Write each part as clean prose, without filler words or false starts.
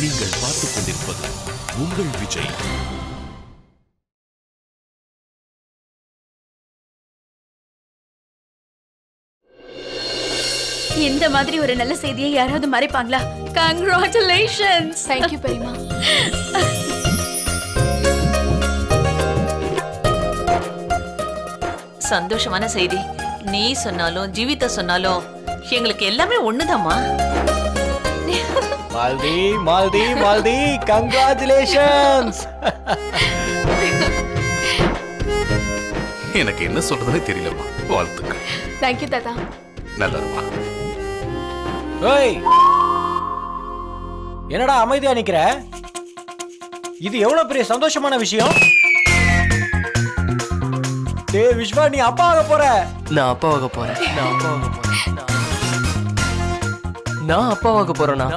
நீங்கள் பார்த்துக் கொண்டிருப்பது உங்கள் விஜய். இந்த மாதிரி ஒரு நல்ல செய்தியை யாராவது மறைப்பாங்களா? கங்க்ராச்சுலேஷன்ஸ். Thank you பெரியமா. சந்தோஷமான செய்தி. நீ சொன்னாலும் ஜீவிதா சொன்னாலும் எங்களுக்கு எல்லாமே ஒண்ணுதாம்மா. மால்தி மால்தி மால்தி கங்க்ராச்சுலேஷன்ஸ். எனக்கு என்ன சொல்றதுனே தெரியலம்மா. வாழ்த்துக்கள். Thank you தாத்தா. நல்லா இருப்பா. ஓய், என்னடா அமைதியா நிக்கிற? இது எவ்வளவு பெரிய சந்தோஷமான விஷயம். டேய் விஸ்வா, நீ அப்பா ஆக போற. நான் அப்பாவாக போறேன். நான் அப்பாவாக போறேன்.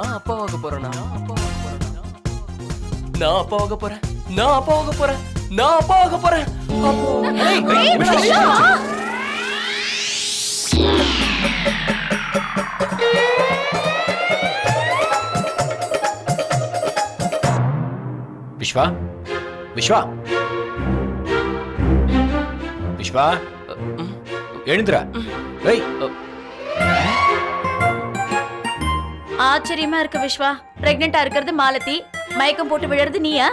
விஸ்வா விஸ்வா விஸ்வா, எழுந்துடா. ஏய், ஆச்சரியமா இருக்கு விஸ்வா. பிரெக்னெண்டா இருக்கிறது மாலதி, மயக்கம் போட்டு விழுறது நீயா?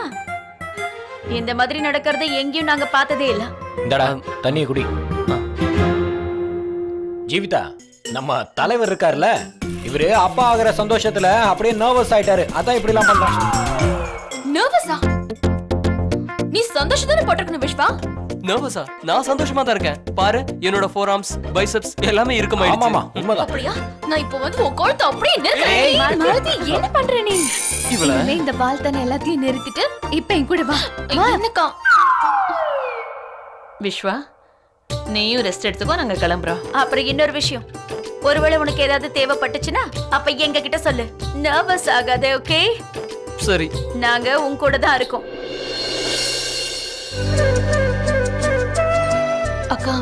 இந்த மாதிரி நடக்கிறது எங்கேயும் நாங்க பார்த்ததே இல்ல. இந்தடா தண்ணியை குடி. ஜீவிதா, நம்ம தலைவர் இருக்காருல்ல, இவரு அப்பா ஆகிற சந்தோஷத்துல அப்படியே நர்வஸ் ஆயிட்டாரு. அதான் இப்படி எல்லாம் பண்றான். நர்வஸா? நீ சந்தோஷத்தானே போட்டுக்கணும் விஸ்வா. நர்வஸா? நான் சந்தோஷமா தான் இருக்கேன். பாரு, என்னோட ஃபோர் ஆர்ம்ஸ், பைசெப்ஸ் எல்லாமே இருக்குமா? ஆமாமா, உண்மைதான். அப்படியா? நான் இப்போ வந்து உன் கழுத்தை அப்படியே நிறுத்துறேன். மாலதி, என்ன பண்ற நீ? இவள இந்த பால்தான எல்லாத்தையும் நிறுத்திட்டு இப்ப என் கூட வா. என்னக்கா? விஸ்வா, நீயும் ரெஸ்ட் எடுத்துக்கோ, நாங்க கிளம்புறோம். அப்புறம் இன்னொரு விஷயம், ஒருவேளை உனக்கு ஏதாவது தேவைப்பட்டுச்சுன்னா அப்ப எங்க கிட்ட சொல்லு. நர்வஸ் ஆகாதே, ஓகே? சரி. நாங்க உன் கூட தான் இருக்கோம். அக்கா,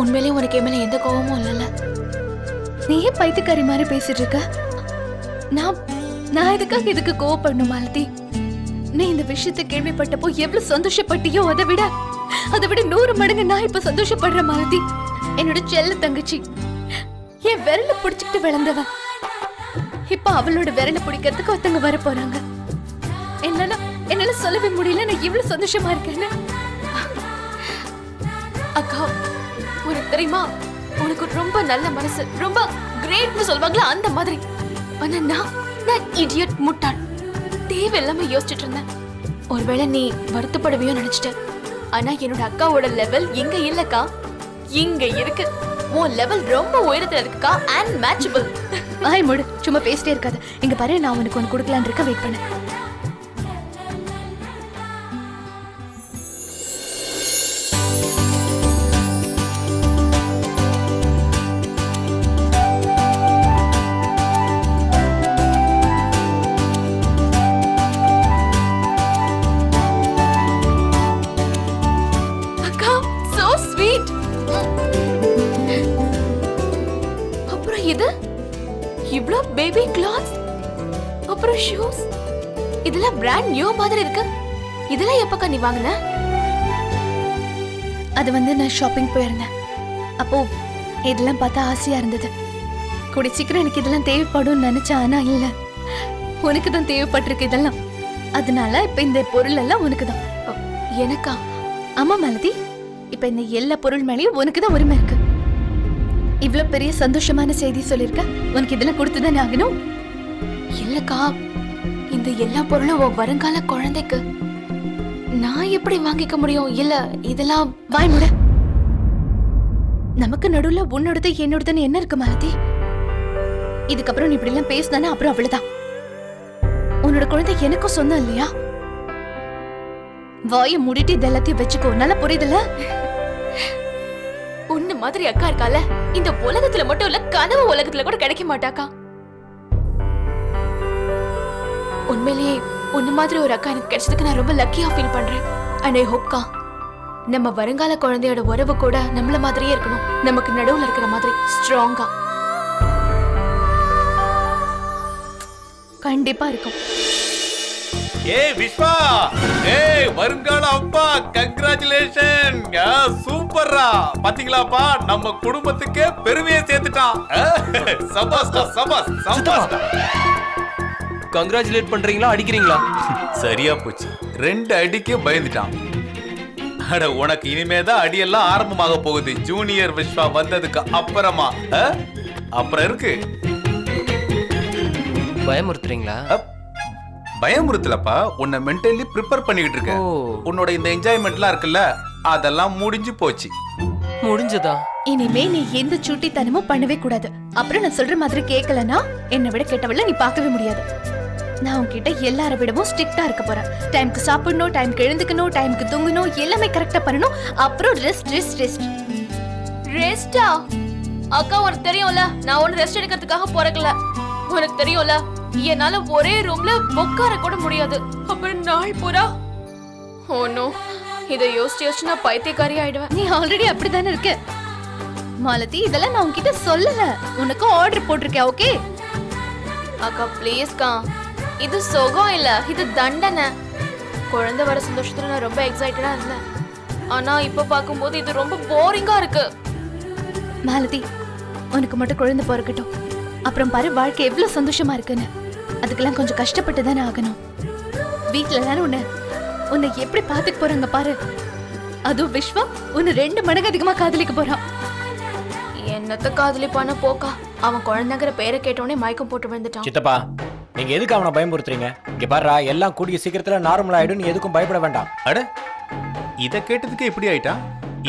உண்மையிலேயே உனக்கு என் மேல எந்த கோவமும் இல்லைல்ல? நீ ஏன் பைத்தியக்காரி மாதிரி பேசிட்டு இருக்க? நான் எதுக்காக இதுக்கு கோவப்படணும் மாலதி? நீ இந்த விஷயத்தை கேள்விப்பட்டப்போ எவ்வளவு சந்தோஷப்பட்டியோ அதை விட 100 மடங்கு நான் இப்ப சந்தோஷப்படுற மாலதி. என்னோட செல்ல தங்கச்சி என் விரல பிடிச்சிட்டு விளந்தவ இப்ப அவளோட விரல பிடிக்கிறதுக்கு ஒருத்தங்க வர போறாங்க. என்னால சொல்லவே முடியல நான் இவ்வளவு சந்தோஷமா இருக்கேன்னு. அக்கா, உனக்கு தெரியுமா, உனக்கு ரொம்ப நல்ல மனசு, ரொம்ப கிரேட்னு சொல்வாங்களா அந்த மாதிரி. ஆனா நான் இடியட், முட்டாள், தேவையில்லாம யோசிச்சுட்டு இருந்தேன். ஒருவேளை நீ வருத்தப்படுவியோ நினைச்சிட்டேன். ஆனா என்னோட அக்காவோட லெவல் இங்க இல்லக்கா, இங்க இருக்கு. உன் லெவல் ரொம்ப உயரத்துல இருக்குக்கா, அன்மேட்சபிள். வாய் மூடு, சும்மா பேசிட்டே இருக்காத. இங்க பாரு, நான் உனக்கு ஒன்னு கொடுக்கலான்னு இருக்க, வெயிட் பண்ணு. இவ்ளோ பேபி கிளாத்ஸ், அப்புறம் ஷூஸ், இதெல்லாம் பிராண்ட் நியூ மாதிரி இருக்கு. இதெல்லாம் எப்பக்கா நீ வாங்குன? அது வந்து நான் ஷாப்பிங் போயிருந்தேன். அப்போ இதெல்லாம் பார்த்தா ஆசையா இருந்தது. கூடி சீக்கிரம் எனக்கு இதெல்லாம் தேவைப்படும் நினைச்சேன். ஆனா இல்ல, உனக்கு தான் தேவைப்பட்டிருக்கு இதெல்லாம். அதனால இப்ப இந்த பொருள் எல்லாம் உனக்கு தான். எனக்கா? ஆமா மாலதி, இப்ப இந்த எல்லா பொருள் மேலேயும் உனக்கு தான் உரிமை இருக்கு. இவ்வளவு பெரிய சந்தோஷமான செய்தி சொல்லிருக்க, உனக்கு இதெல்லாம் கொடுத்துதானே ஆகணும். இல்லக்கா, இந்த எல்லா பொருளும் உன் வருங்கால குழந்தைக்கு நான் எப்படி வாங்கிக்க முடியும்? இல்ல, இதெல்லாம் வாய் மூட. நமக்கு நடுவுல உன்னோடது என்னோடதுன்னு என்ன இருக்கு மாலதி? இதுக்கப்புறம் நீ இப்படி எல்லாம் பேசினானே அப்புறம் அவ்வளவுதான். உன்னோட குழந்தை எனக்கும் சொந்தம் இல்லையா? வாயை மூடிட்டு இது எல்லாத்தையும் வச்சுக்கோ. நல்லா புரியுதுல? உன்ன மாதிரி அக்கா இருக்கால, இந்த உலகத்துல மட்டும் இல்ல, கனவு உலகத்துல கூட கிடைக்க மாட்டாக்கா. உண்மையிலேயே உன்ன மாதிரி ஒரு அக்கா எனக்கு கிடைச்சதுக்கு நான் ரொம்ப லக்கியா ஃபீல் பண்றேன். அண்ட் ஐ ஹோப்கா, நம்ம வருங்கால குழந்தையோட உறவு கூட நம்மள மாதிரியே இருக்கணும். நமக்கு நடுவுல இருக்கிற மாதிரி ஸ்ட்ராங்கா. கண்டிப்பா இருக்கும். ஏய் விஸ்வா, ஏய் வருங்கால அப்பா, கங்க்ராச்சுலேஷன். சூப்பர்ரா, பாத்தீங்களாப்பா, நம்ம குடும்பத்துக்கே பெருமையை சேர்த்துட்டான். சபாஸ்டா, சபாஸ், சபாஸ்டா. கங்க்ராச்சுலேட் பண்றீங்களா அடிக்கிறீங்களா? சரியா போச்சு, 2 அடிக்கு பயந்துட்டான். அட உனக்கு இனிமேதான் அடியெல்லாம் ஆரம்பமாக போகுது ஜூனியர் விஸ்வா வந்ததுக்கு அப்புறமா. அப்புறம் இருக்கு. பயமுறுத்துறீங்களா? பயமுறுத்தலப்பா, உன்னை மென்டலி ப்ரிப்பேர் பண்ணிக்கிட்டு இருக்க. உன்னோட இந்த என்ஜாய்மெண்ட்லாம் இருக்குல்ல, அதெல்லாம் முடிஞ்சு போச்சு. முடிஞ்சதா? இனிமே நீ எந்த சுட்டித்தனமும் பண்ணவே கூடாது. அப்புறம் நான் சொல்ற மாதிரி கேட்கலனா என்னை விட கெட்டவள நீ பார்க்கவே முடியாது. நான் உன்கிட்ட எல்லார விடவும் ஸ்ட்ரிக்ட்டா இருக்க போறேன். டைம்க்கு சாப்பிடணும், டைம்க்கு எழுந்துக்கணும், டைம்க்கு தூங்கணும், எல்லாமே கரெக்டா பண்ணணும். அப்புறம் ரெஸ்ட் ரெஸ்ட் ரெஸ்ட். ரெஸ்டா? அக்கா உனக்கு தெரியும்ல, நான் ஒண்ணு ரெஸ்ட் எடுக்கிறதுக்காக பிறக்கல. உனக்கு தெரியும்ல, என்னால ஒரே ரூம்ல உட்கார கூட முடியாது. அப்புறம் நாள் பூரா ஓனோ, இதை யோசிச்சு நான் பைத்தியக்காரி ஆயிடுவேன். நீ ஆல்ரெடி அப்படிதானே இருக்க மாலதி. இதெல்லாம் நான் உன்கிட்ட சொல்லல, உனக்கு ஆர்டர் போட்டிருக்கேன். ஓகே அக்கா ப்ளீஸ்க்கா, இது சுகம் இல்ல, இது தண்டனை. குழந்தை வர சந்தோஷத்துல நான் ரொம்ப எக்ஸைட்டடா இருந்தேன். ஆனா இப்ப பாக்கும்போது இது ரொம்ப போரிங்கா இருக்கு. மாலதி, உனக்கு மட்டும் குழந்தை பிறக்கட்டும், அப்புறம் பாரு வாழ்க்கை எவ்வளவு சந்தோஷமா இருக்குன்னு. அதுக்கெல்லாம் கொஞ்சம் கஷ்டப்பட்டு தானே ஆகணும். வீட்டுல எல்லாரும் உன்னை எப்படி பாத்துக்க போறாங்க பாரு. அதுவும் விஸ்வா உன்னை 2 மடங்கு அதிகமா காதலிக்க போறான். என்னத்த காதலிப்பான போக்கா, அவன் குழந்தைங்கிற பேரை கேட்டோடனே மயக்கம் போட்டு விழுந்துட்டான். சித்தப்பா, நீங்க எதுக்கு அவனை பயமுறுத்துறீங்க? இங்க பாருடா, எல்லாம் கூடிய சீக்கிரத்துல நார்மல் ஆயிடும். நீ எதுக்கும் பயப்பட வேண்டாம். அட, இத கேட்டதுக்கு எப்படி ஆயிட்டா?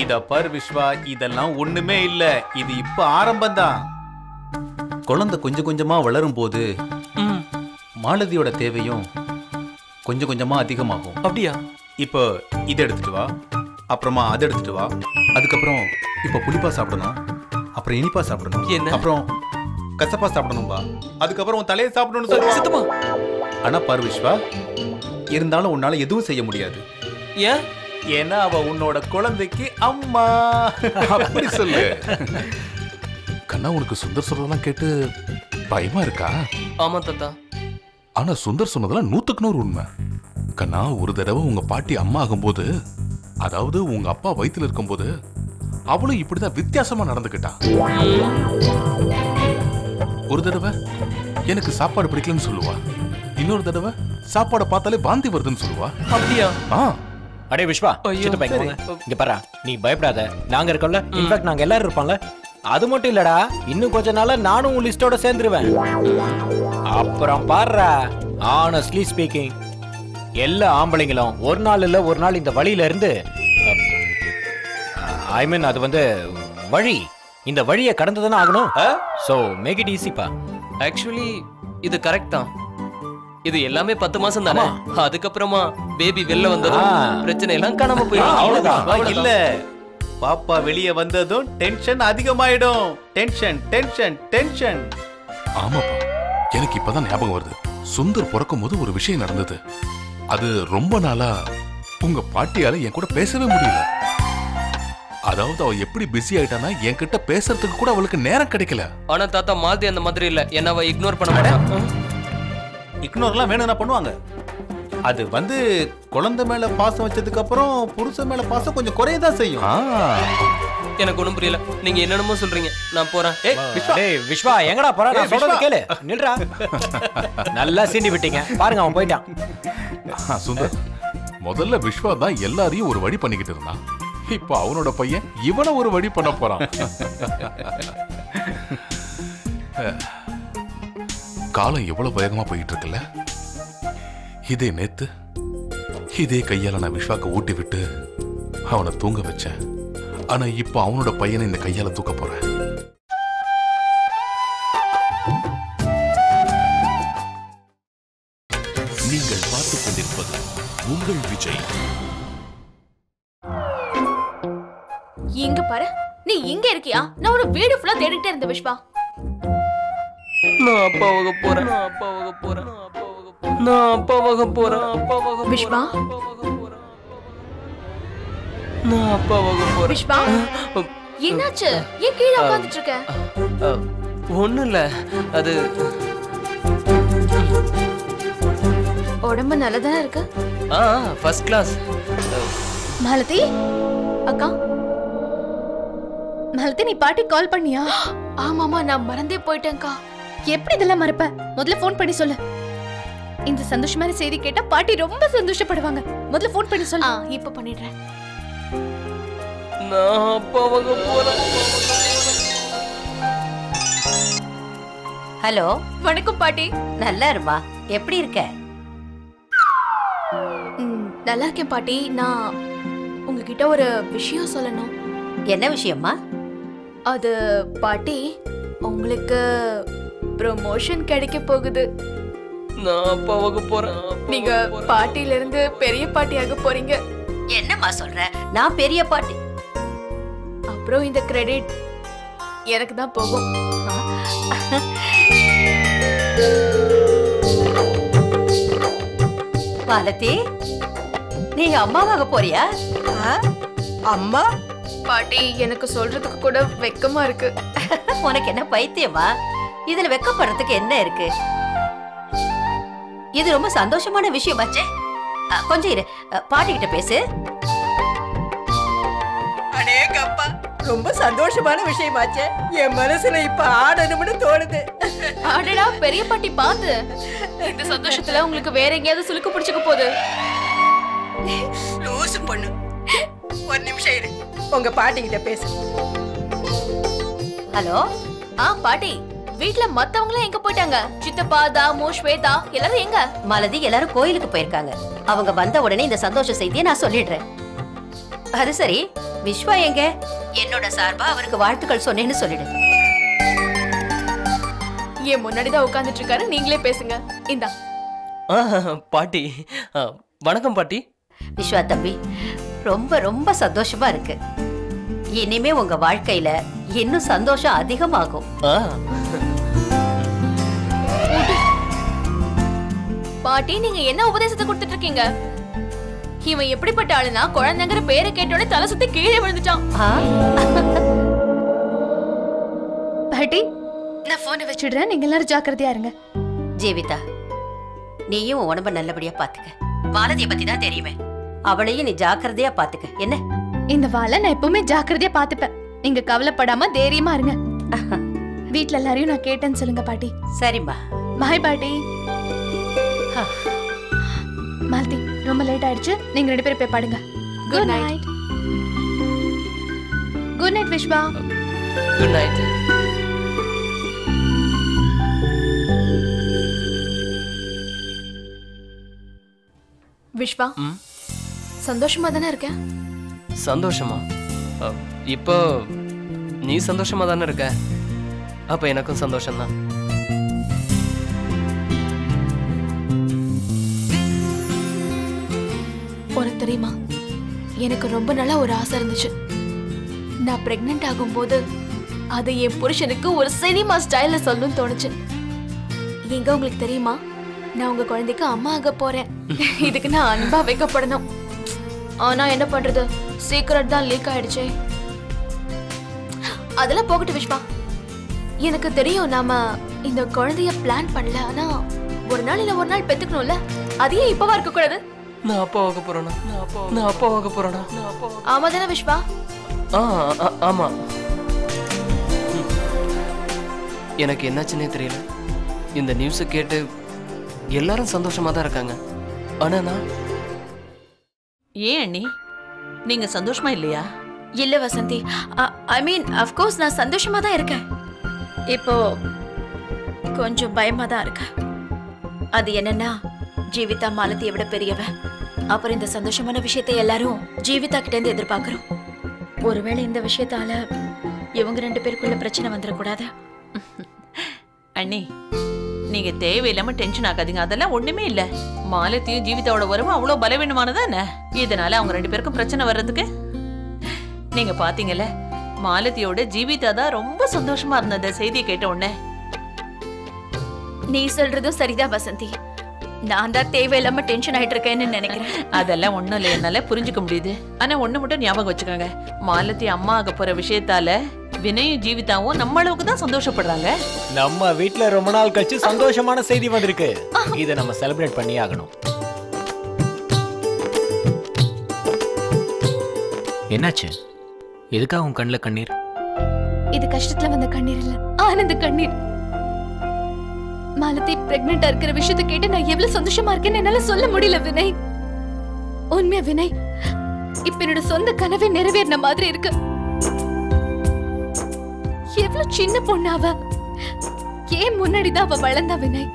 இத பாரு விஸ்வா, இதெல்லாம் ஒண்ணுமே இல்ல. இது இப்ப ஆரம்பம்தான். குழந்தை கொஞ்சம் கொஞ்சமா வளரும் போது மாலதியோட தேவையும் கொஞ்சம் கொஞ்சமா அதிகமாகும். அப்படியா? இப்போ இதை எடுத்துட்டு வா, அப்புறமா அதை எடுத்துட்டு வா. அதுக்கப்புறம் இப்போ புளிப்பா சாப்பிடணும், அப்புறம் இனிப்பா சாப்பிடணும், அப்புறம் கசப்பா சாப்பிடணும்பா. அதுக்கப்புறம் உன் தலையை சாப்பிடணும்னு சொல்லுவா. ஆனா பாரு விஸ்வா, இருந்தாலும் உன்னால எதுவும் செய்ய முடியாது. ஏன்? ஏன்னா அவ உன்னோட குழந்தைக்கு அம்மா. அப்படி சொல்லு. கண்ணா, உனக்கு சுந்தர் சொல்றதெல்லாம் கேட்டு பயமா இருக்கா? ஆமா தாத்தா. ஆனா சுந்தர் சொன்னதெல்லாம் 100க்கு 100 உண்மை. கண்ணா, ஒரு தடவை உங்க பாட்டி அம்மா ஆகும்போது, அதாவது உங்க அப்பா வயித்துல இருக்கும்போது, அவளும் இப்படிதான் வித்தியாசமா நடந்துக்கிட்டா. ஒரு தடவை எனக்கு சாப்பாடு பிடிக்கலன்னு சொல்லுவா, இன்னொரு தடவை சாப்பாடை பார்த்தாலே வாந்தி வருதுன்னு சொல்லுவா. அப்படியா? அடே விஸ்வா, சித்தப்பா இங்க பாரு, நீ பயப்படாத, நாங்க இருக்கோம்ல. இன்ஃபேக்ட் நாங்க எல்லாரும் இருப்போம்ல. அது மட்டும் இல்லடா, இன்னும் கொஞ்ச நாள்ல நானும் உன் லிஸ்டோட சேர்ந்துருவேன். அப்புறம் பாருடா, ஆனஸ்ட்லி ஸ்பீக்கிங், எல்லா ஆம்பளைங்களும் ஒரு நாள் இல்ல ஒரு நாள் இந்த வழியில இருந்து, ஐ மீன் அது வழி, இந்த வழியை கடந்துதானே ஆகணும். சோ மேக் இட் ஈஸிப்பா. ஆக்சுவலி இது கரெக்ட் தான். இது எல்லாமே 10 மாசம் தானே. அதுக்கப்புறமா பேபி வெளில வந்ததும் பிரச்சனை எல்லாம் காணாம போயிடும். அவ்வளவுதான். இல்ல, பாப்பா வெளியே வந்ததும் டென்ஷன் அதிகமாயிடும். Tension tension tension. ஆமாப்பா, எனக்கு இப்பதான் ஞாபகம் வருது. சுந்தர் பிறக்கும் போது ஒரு விஷயம் நடந்தது. அது ரொம்ப நாளா உங்க பாட்டியால என் கூட பேசவே முடியல. அதாவது அவ எப்படி பிஸி ஆயிட்டானா, என்கிட்ட பேசுறதுக்கு கூட அவளுக்கு நேரம் கிடைக்கல. ஆனா தாத்தா, மாலதி அந்த மாதிரி இல்ல. என்ன அவ இக்னோர் பண்ண மாட்டா. இக்னோர்லாம் வேணும்னா பண்ணுவாங்க. அது குழந்தை மேல பாசம் வச்சதுக்கு அப்புறம் புருஷன் மேல பாசம் கொஞ்சம் குறையதான் செய்யும். எனக்கு ஒண்ணும் புரியல, நீங்க என்னென்னமோ சொல்றீங்க. நான் போறேன். டேய் விஸ்வா, எங்கடா போற? நான் சொல்றது கேளு. நில்றா. நல்லா சீண்டி விட்டீங்க பாருங்க, அவன் போயிட்டான். சுந்தர், முதல்ல விஸ்வா தான் எல்லாரையும் ஒரு வழி பண்ணிக்கிட்டு இருந்தான். இப்ப அவனோட பையன் இவனை ஒரு வழி பண்ண போறான். காலம் எவ்வளவு வேகமா போயிட்டு இருக்குல்ல. இதே நேத்து இதே கையால நான் விஸ்வாக்கு ஊட்டி விட்டு அவனை தூங்க வச்சேன். ஆனா இப்ப அவனோட பையனை இந்த கையால தூக்க போறேன். நீங்கள் பார்த்துக் கொண்டிருப்பது உங்கள் விஜய். இங்க பாரு, நீ இங்க இருக்கியா? நான் ஒரு வீடு ஃபுல்லா தேடிட்டே இருந்த விஸ்வா. நான் அப்பாவாக போறேன். நான் அப்பாவாக போறேன். விஸ்வா, நான் அப்பாவாக போறேன். விஸ்வா, என்னாச்சு? ஏன் கீழே உட்கார்ந்துட்டு இருக்க? ஒண்ணும் இல்ல, அது உடம்பு நல்லதானே இருக்கு? First class. மாலதி அக்கா, மாலதி நீ பாட்டி கால் பண்ணியா? ஆமாமா, நான் மறந்தே போயிட்டேன்க்கா. எப்படி இதெல்லாம் மறப்ப? முதல்ல ஃபோன் பண்ணி சொல்லு. இந்த சந்தோஷமான செய்தி கேட்டா பாட்டி ரொம்ப சந்தோஷப்படுவாங்க. முதல்ல ஃபோன் பண்ணி சொல்லு. இப்ப பண்ணிடுறேன். நான் அப்பாவுக்கு போறேன். ஹலோ, வணக்கம் பாட்டி. நல்லா இருமா, எப்படி இருக்க? நல்லா இருக்கேன் பாட்டி. நான் உங்ககிட்ட ஒரு விஷயம் சொல்லணும். என்ன விஷயம்மா? அது பாட்டி, உங்களுக்கு ப்ரமோஷன் கிடைக்க போகுது. நான் அப்பாவுக்கு போறேன். நீங்க பாட்டில இருந்து பெரிய பாட்டியாக போறீங்க. என்னம்மா சொல்ற? நான் பெரிய பாட்டி. அப்புறம் இந்த கிரெடிட் எனக்கு தான் போகும். மாலதி, நீ அம்மாவாக போறியா? அம்மா? பாட்டி, எனக்கு சொல்றதுக்கு கூட வெக்கமா இருக்கு. உனக்கு என்ன பைத்தியமா? இதுல வெக்கப்படுறதுக்கு என்ன இருக்கு? இது ரொம்ப சந்தோஷமான விஷயமாச்சே. கொஞ்சம் இரு, பாட்டி கிட்ட பேசு. அடேங்கப்பா, ரொம்ப சந்தோஷமான விஷயமாச்சே. என் மனசுல இப்ப ஆடணும்னு தோணுது. ஆடடா பெரிய பாட்டி, பாத்து. இந்த சந்தோஷத்துல உங்களுக்கு வேற எங்கேயாவது சுளுக்கு பிடிச்சுக்க போகுது. லூசு பொண்ணு, ஒரு நிமிஷம் இரு, உங்க பாட்டி கிட்ட பேசு. ஹலோ. பாட்டி, வீட்ல மத்தவங்க எங்க போயிட்டாங்க? சித்தப்பா, தாமு, ஸ்வேதா எல்லாரும் எங்க? மாலதி, எல்லாரும் கோயிலுக்கு போயிருக்காங்க. அவங்க வந்த உடனே இந்த சந்தோஷ செய்தியை நான் சொல்லிடுறேன். அது சரி, விஸ்வா எங்க? என்னோட சார்பா அவருக்கு வாழ்த்துக்கள் சொன்னேன்னு சொல்லிடு. என் முன்னாடிதான் உட்கார்ந்துட்டு இருக்காரு, நீங்களே பேசுங்க. இந்தா. பாட்டி, வணக்கம் பாட்டி. விஸ்வா தம்பி, ரொம்ப ரொம்ப சந்தோஷமா இருக்கு. இனிமே உங்க வாழ்க்கையில இன்னும் சந்தோஷம் அதிகமாகும். பாட்டி, நீங்க என்ன உபதேசத்தை கொடுத்துட்டு இருக்கீங்க? இவன் எப்படிப்பட்ட ஆளுனா, குழந்தைங்கிற பேரை கேட்டோட தலை சுத்தி கீழே விழுந்துட்டான். பாட்டி, நான் போனை வச்சிடுறேன். நீங்க எல்லாரும் ஜாக்கிரதையா இருங்க. ஜீவிதா, நீயும் உன் உடம்ப நல்லபடியா பாத்துக்க. மாலதியை பத்தி தான் தெரியுமே, அவளையும் நீ ஜாக்கிரதையா பாத்துக்க. என்ன? இந்த வாளை நான் எப்பவுமே ஜாக்கிரதையா பாத்துப்பேன். நீங்க கவலைப்படாம தைரியமா இருங்க. வீட்ல எல்லாரையும் நான் கேட்டேன்னு சொல்லுங்க பாட்டி. சரிம்மா. பாய் பாட்டி. மாலதி, ரொம்ப லேட் ஆயிடுச்சு. நீங்க 2 பேரும் போய் பாடுங்க. Good night. Good night Vishwa. Good night. Vishwa, சந்தோஷமா தானே இருக்க? சந்தோஷமா? இப்போ நீ சந்தோஷமா தானே இருக்க? அப்ப எனக்கும் சந்தோஷம்தான். உனக்கு தெரியுமா, எனக்கு ரொம்ப நாளா ஒரு ஆசை இருந்துச்சு. நான் பிரெக்னென்ட் ஆகும்போது அதை என் புருஷனுக்கு ஒரு சினிமா ஸ்டைல்ல சொல்லணும்னு தோணுச்சு. எங்க உங்களுக்கு தெரியுமா, நான் உங்க குழந்தைக்கு அம்மா ஆக போறேன். இதுக்கு நான் அன்பா வைக்கப்படணும். ஆனா என்ன பண்றது, சீக்கிரம் தான் லீக் ஆயிடுச்சே. அதெல்லாம் போகட்டும் விஸ்வா. எனக்கு தெரியும் நாம இந்த குழந்தைய பிளான் பண்ணல. ஆனா ஒரு நாள் இல்ல ஒரு நாள் பெத்துக்கணும்ல. அதையே இப்பவா இருக்க கூடாது? நான் அப்பாவாக போறேனா? நான் அப்பாவாக போறேனா? ஆமா தானே விஸ்வா? ஆமா. எனக்கு என்னாச்சுன்னே தெரியல. இந்த நியூஸ் கேட்டு எல்லாரும் சந்தோஷமா தான் இருக்காங்க. ஆனா நான் ஏன் அண்ணி, நீங்க சந்தோஷமா இல்லையா? இல்ல வசந்தி, ஐ மீன் ஆஃப் கோர்ஸ் நான் சந்தோஷமா தான் இருக்கேன். இப்போ கொஞ்சம் பயமா தான் இருக்கு. அது என்னன்னா, ஜீவிதா மாலதியை விட பெரியவ. அப்புறம் இந்த சந்தோஷமான விஷயத்தை எல்லாரும் ஜீவிதா கிட்ட இருந்து எதிர்பார்க்கிறோம். ஒருவேளை இந்த விஷயத்தால இவங்க 2 பேருக்குள்ள பிரச்சனை வந்துடக்கூடாது. அண்ணி, நீங்க தேவையில்லாம டென்ஷன் ஆகாதீங்க. அதெல்லாம் ஒண்ணுமே இல்ல. மாலதியும் ஜீவிதாவோட உறவு அவ்வளவு பலவீனமானதா என்ன? இதனால அவங்க 2 பேருக்கும் பிரச்சனை வர்றதுக்கு நீங்க பாத்தீங்கல்ல, மாலதியோட ஜீவிதா தான் ரொம்ப சந்தோஷமா இருந்த அந்த செய்தியை கேட்ட உடனே. நீ சொல்றதும் சரிதான் வசந்தி. நான் தான் தேவையில்லாம டென்ஷன் ஆயிட்டு இருக்கேன்னு நினைக்கிறேன். அதெல்லாம் ஒண்ணும் இல்லை, என்னால புரிஞ்சுக்க முடியுது. ஆனா ஒண்ணு மட்டும் ஞாபகம் வச்சுக்கோங்க, மாலதி அம்மா ஆக போற விஷயத்தால வினயும் ஜீவிதாவும் நம்ம அளவுக்கு தான் சந்தோஷப்படுறாங்க. நம்ம வீட்ல ரொம்ப நாள் கழிச்சு சந்தோஷமான செய்தி வந்திருக்கு. இதை நம்ம செலிப்ரேட் பண்ணி ஆகணும். என்னாச்சு? எதுக்காக உன் கண்ணில் கண்ணீர்? இது கஷ்டத்துல வந்த கண்ணீர் இல்ல, ஆனந்த கண்ணீர். மாலதி பிரெக்னெண்டா இருக்கிற விஷயத்தை கேட்டு நான் எவ்வளவு சந்தோஷமா இருக்கேன்னு என்னால சொல்ல முடியல வினய். உண்மையா வினய், இப்ப என்னோட சொந்த கனவே நிறைவேறின மாதிரி இருக்கு. எவ்வளவு சின்ன பொண்ணு அவ, ஏன் முன்னாடிதான் அவ வளர்ந்தா வினய்.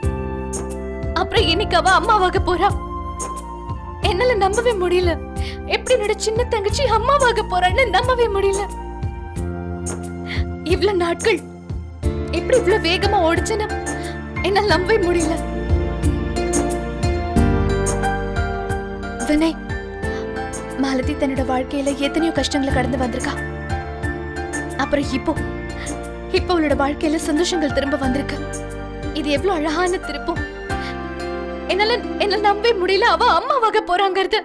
அப்புறம் இன்னைக்கு அவ அம்மாவாக போறா. என்னால நம்பவே முடியல. எப்படி என்னோட சின்ன தங்கச்சி அம்மாவாக போறான்னு நம்பவே முடியல. இவ்வளவு நாட்கள் எப்படி இவ்வளவு வேகமா ஓடிச்சுன்னு என்னால நம்பவே முடியல. வினய், மாலதி தன்னோட வாழ்க்கையில எத்தனையோ கஷ்டங்களை கடந்து வந்திருக்கா. அப்புறம் இப்போ அவளோட வாழ்க்கையில சந்தோஷங்கள் திரும்ப வந்திருக்கு. இது எவ்வளவு அழகான திருப்பம். என்னால நம்பவே முடியல அவ அம்மாவாக போறாங்கிறது.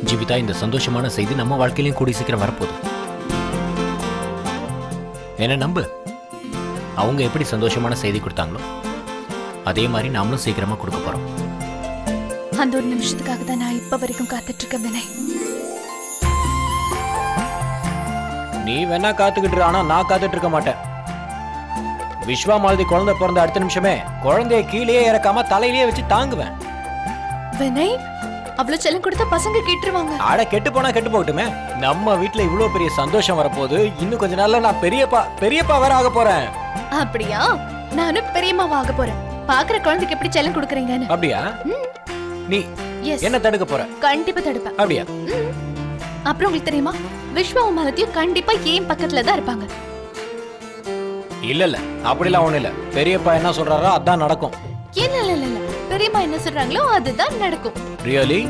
ஜீவிதா, இந்த சந்தோஷமான செய்தி நம்ம வாழ்க்கையிலையும் கூடி சீக்கிரம் வரப்போகுது. என்ன நம்பு. அவங்க எப்படி சந்தோஷமான செய்தி கொடுத்தாங்களோ அதே மாதிரி நாமளும் சீக்கிரமா கொடுக்க போறோம். அந்த ஒரு நிமிஷத்துக்காக தான் நான் இப்ப வரைக்கும் காத்துட்டு இருக்கேன் வினய். நீ வேணா காத்துக்கிட்டு, ஆனா நான் காத்துட்டு இருக்க மாட்டேன். விஸ்வா மாலதி குழந்தை பிறந்த அடுத்த நிமிஷமே குழந்தைய கீழே இறக்காம தலையிலேயே வச்சு தாங்குவேன். வினய், அவ்வளவு செல்லம் கொடுத்தா பசங்க கேட்டுருவாங்க. ஆட கெட்டு போனா கெட்டு போகட்டுமே. நம்ம வீட்டுல இவ்வளவு பெரிய சந்தோஷம் வரப்போகுது. இன்னும் கொஞ்ச நாள்ல நான் பெரியப்பா வேற ஆக போறேன். அப்படியா? நானும் பெரியம்மாவா ஆக போறேன். பாக்குற குழந்தைக்கு எப்படி செல்லம் கொடுக்குறீங்கன்னு. அப்படியா? நீ என்ன தடுக்க போற? கண்டிப்பா தடுப்பேன். அப்படியா? அப்புறம் உங்களுக்கு தெரியுமா, விஸ்வாவும் மாலதியும் கண்டிப்பா ஏன் பக்கத்துல தான் இருப்பாங்க. இல்ல அப்படிலாம் ஒண்ணு இல்ல. பெரியப்பா என்ன சொல்றாரோ அதான் நடக்கும். இல்ல பெரியம்மா என்ன சொல்றாங்களோ அதுதான் நடக்கும். ரியலி?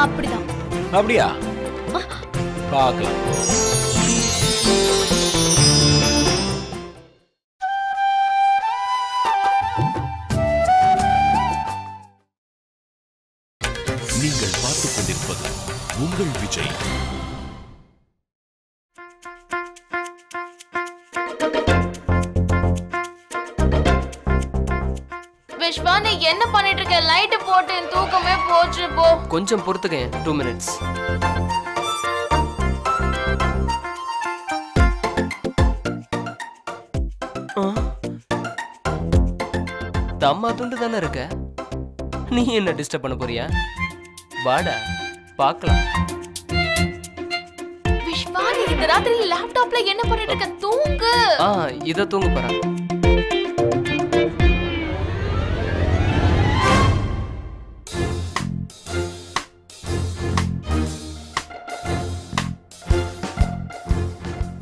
அப்படிதான். அப்படியா? பார்க்கலாம். நீங்கள் பார்த்துக் கொண்டிருப்பது உங்கள் விஜய். விஸ்வா, நீ என்ன பண்ணிட்டு இருக்க? லைட் போட்டு என் தூக்கமே போச்சு போ. கொஞ்சம் பொறுத்துக்க. 2 minutes. தம்மா துண்டு தானே இருக்க, நீ என்ன டிஸ்டர்ப் பண்ண போறியா? வாடா பார்க்கலாம். விஸ்வா, நீ இந்த ராத்திரி லேப்டாப்ல என்ன பண்ணிட்டு இருக்க? தூங்கு. இத தூங்க போறா.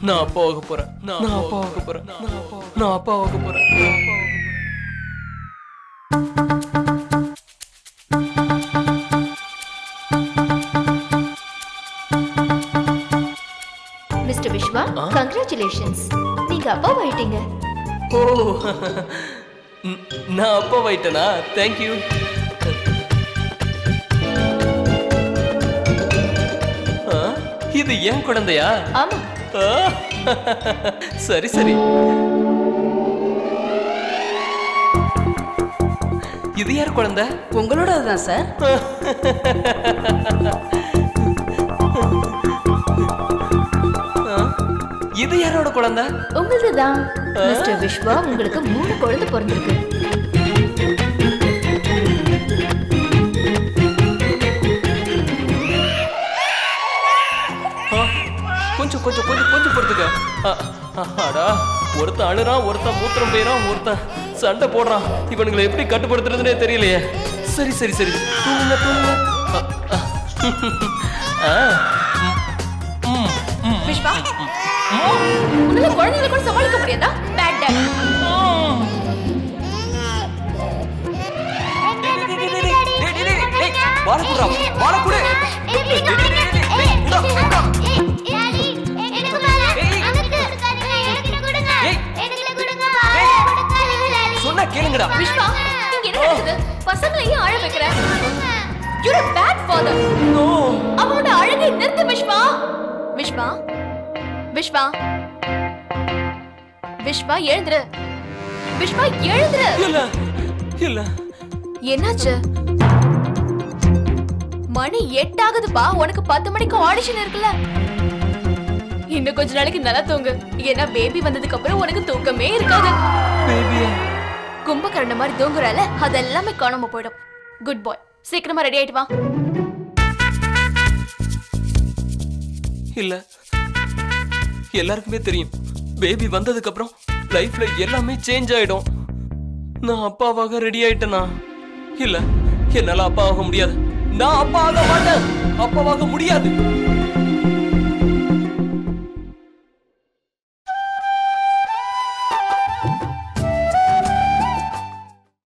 நான் அப்பாவாக போறேன். Mister Vishwa, congratulations. நீங்க அப்பாவாயிட்டீங்க. ஓ, நான் அப்பாவாயிட்டேனா? Thank you. இது ஏன் குழந்தையா? ஆமா. சரி சரி. இது யார் குழந்தை? உங்களோடதான் சார். இது யாரோட குழந்தை? உங்களுதுதான். மிஸ்டர் விஸ்வா, உங்களுக்கு 3 குழந்தை பிறந்திருக்கு. கொஞ்சம் பொறுத்துக்க. அடா, ஒருத்தன் அழுறான், ஒருத்தன் மூத்திரம் பெய்யறான், ஒருத்தன் சண்டை போடுறான். இவனுங்களை எப்படி கட்டுப்படுத்துறதுன்னே தெரியலையே. சரி தூங்குங்க. விஸ்வா, உன்னால குழந்தைகளை கூட சமாளிக்க முடியாதா? Bad dot. வாழக்கூட சொன்னா கேளுங்கடா. விஸ்வா, இங்க என்ன நடக்குது? பசங்களையும் அழ வைக்கிற. You're a bad father. No. அவனோட அழகை நிறுத்து விஸ்வா. விஸ்வா எழுந்துரு. விஸ்வா எழுந்துரு. இல்ல. என்னாச்சு? மணி 8 ஆகுதுப்பா. உனக்கு 10 மணிக்கு ஆடிஷன் இருக்குல்ல. இன்னும் கொஞ்ச நாளைக்கு நல்லா தூங்கு. ஏன்னா பேபி வந்ததுக்கு அப்புறம் உனக்கு தூக்கமே இருக்காது. பேபியா? கும்பகர்ண மாதிரி தூங்குறால அதெல்லாமே காணாம போயிடும். குட் பாய். சீக்கிரமா ரெடி ஆயிட்டு வா. இல்ல, எல்லாருக்குமே தெரியும் பேபி வந்ததுக்கு அப்புறம் லைஃப்ல எல்லாமே சேஞ்ச் ஆயிடும். நான் அப்பாவாக ரெடி ஆயிட்டேனா? இல்ல, என்னால அப்பா ஆக முடியாது. நான் அப்பா ஆக மாட்டேன். அப்பாவாக முடியாது.